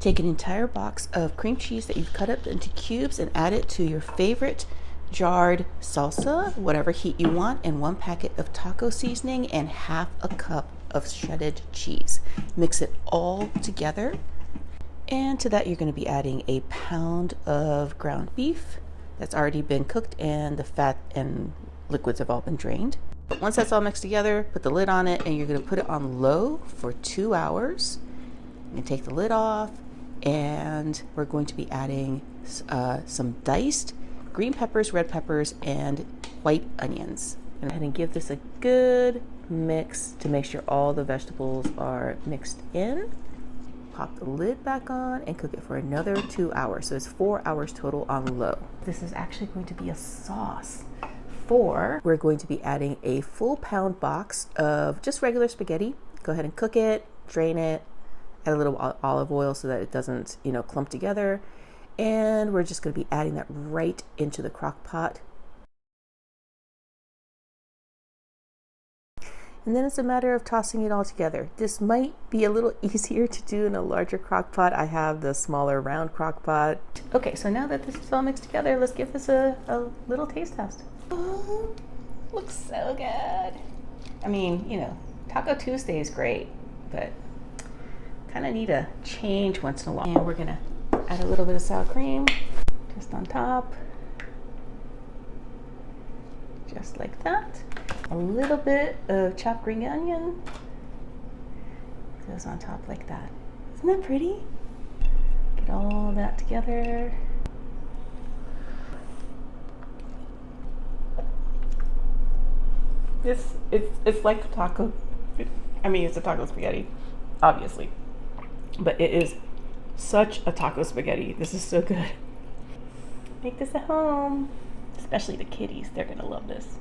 Take an entire box of cream cheese that you've cut up into cubes and add it to your favorite jarred salsa, whatever heat you want, and 1 packet of taco seasoning and half a cup of shredded cheese. Mix it all together. And to that, you're going to be adding a pound of ground beef that's already been cooked and the fat and liquids have all been drained. But once that's all mixed together, put the lid on it and you're going to put it on low for 2 hours. And take the lid off, and we're going to be adding some diced green peppers, red peppers, and white onions. Go ahead and give this a good mix to make sure all the vegetables are mixed in. Pop the lid back on and cook it for another 2 hours. So it's 4 hours total on low. This is actually going to be a sauce. We're going to be adding a full pound box of just regular spaghetti. Go ahead and cook it, drain it, add a little olive oil so that it doesn't, clump together. And we're just going to be adding that right into the crock pot. And then it's a matter of tossing it all together. This might be a little easier to do in a larger crock pot. I have the smaller round crock pot. Okay, so now that this is all mixed together, let's give this a little taste test. Oh, looks so good. I mean, Taco Tuesday is great, but kind of need a change once in a while. And we're gonna add a little bit of sour cream just on top, just like that. A little bit of chopped green onion goes on top like that. Isn't that pretty? Get all that together. It's like a taco. It's a taco spaghetti, obviously, but it is such a taco spaghetti. This is so good. Make this at home, especially the kiddies. They're gonna love this.